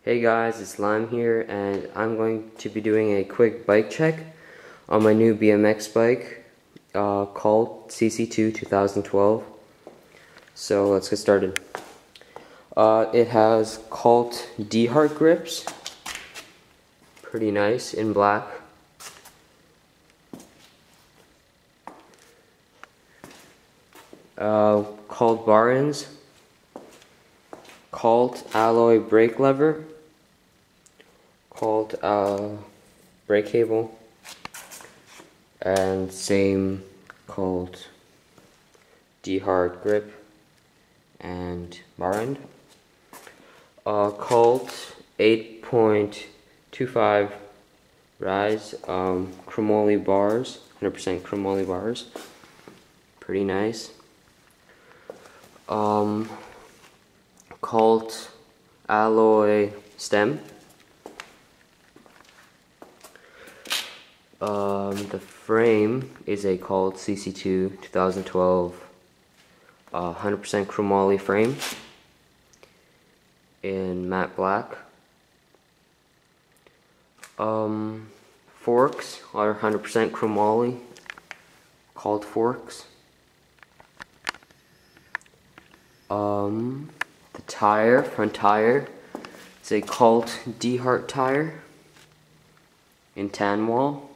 Hey guys, it's Lime here, and I'm going to be doing a quick bike check on my new BMX bike, Cult CC02 2012. So let's get started. It has Cult Dehart grips, pretty nice, in black. Cult bar ends, Cult alloy brake lever, Cult brake cable, and same Cult Dehart grip and bar end. Cult 8.25 rise, chromoly bars, 100% chromoly bars, pretty nice. Cult alloy stem. The frame is a Cult CC02 2012 100% chromoly frame in matte black. Forks are 100% chromoly, Cult forks. The tire, front tire, is a Cult Dehart tire in tan wall.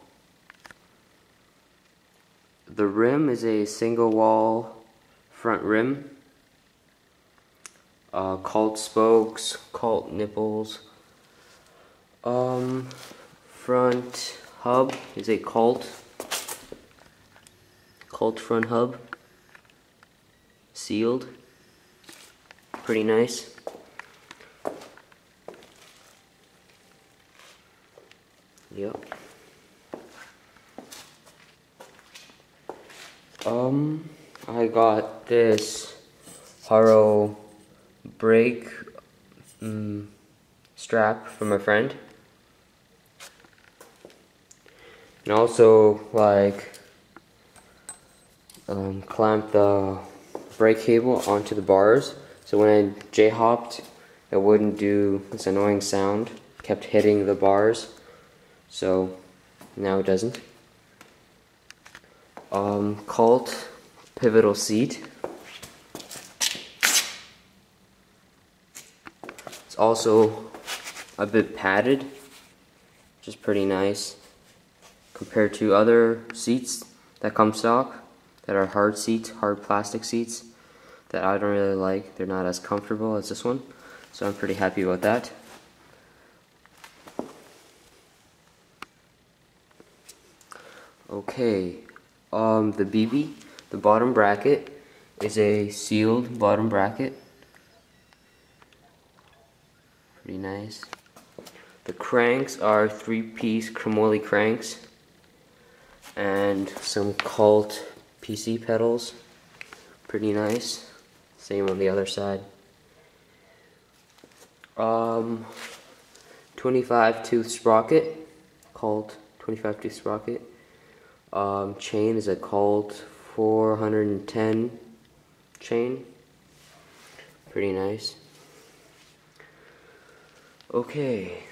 The rim is a single wall front rim. Cult spokes, Cult nipples. Front hub is a Cult front hub, sealed. Pretty nice. Yep. I got this Haro brake strap from a friend, and also clamp the brake cable onto the bars, so when I J-hopped it wouldn't do this annoying sound, kept hitting the bars, so now it doesn't. Cult Pivotal seat. It's also a bit padded, which is pretty nice compared to other seats that come stock that are hard seats, hard plastic seats that I don't really like. They're not as comfortable as this one, so I'm pretty happy about that. Okay, the BB, the bottom bracket, is a sealed bottom bracket. Pretty nice. The cranks are 3-piece chromoly cranks and some Cult PC pedals. Pretty nice. Same on the other side. 25-tooth sprocket, Cult 25-tooth sprocket. Chain is a Cult 410 chain. Pretty nice. Okay.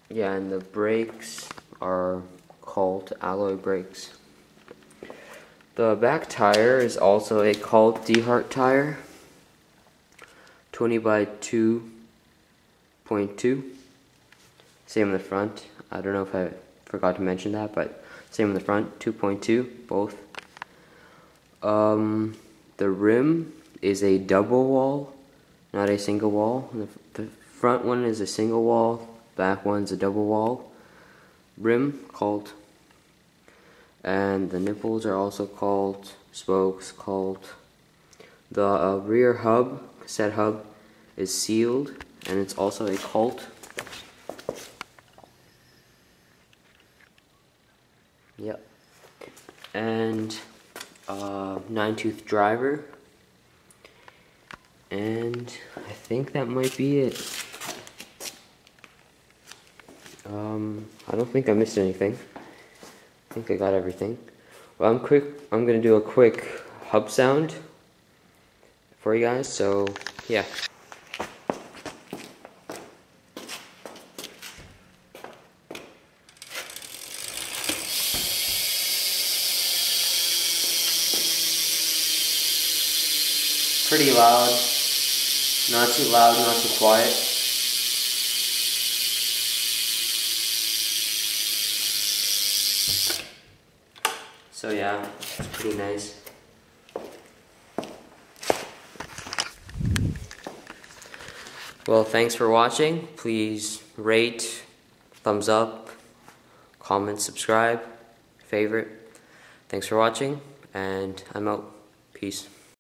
Yeah, and the brakes are Cult alloy brakes. The back tire is also a Cult Dehart tire, 20 by 2.2. Same in the front. I don't know if I forgot to mention that, but same in the front, 2.2, both. The rim is a double wall, not a single wall. The front one is a single wall, back one's a double wall rim, Cult. And the nipples are also Cult, spokes, Cult. The rear hub, cassette hub, is sealed, and it's also a Cult. Yep. And 9-tooth driver. And I think that might be it. I don't think I missed anything. I think I got everything. Well, I'm gonna do a quick hub sound for you guys. So yeah. pretty loud. Not too loud, not too quiet. So yeah, it's pretty nice. Well, thanks for watching. Please rate, thumbs up, comment, subscribe, favorite. Thanks for watching, and I'm out. Peace.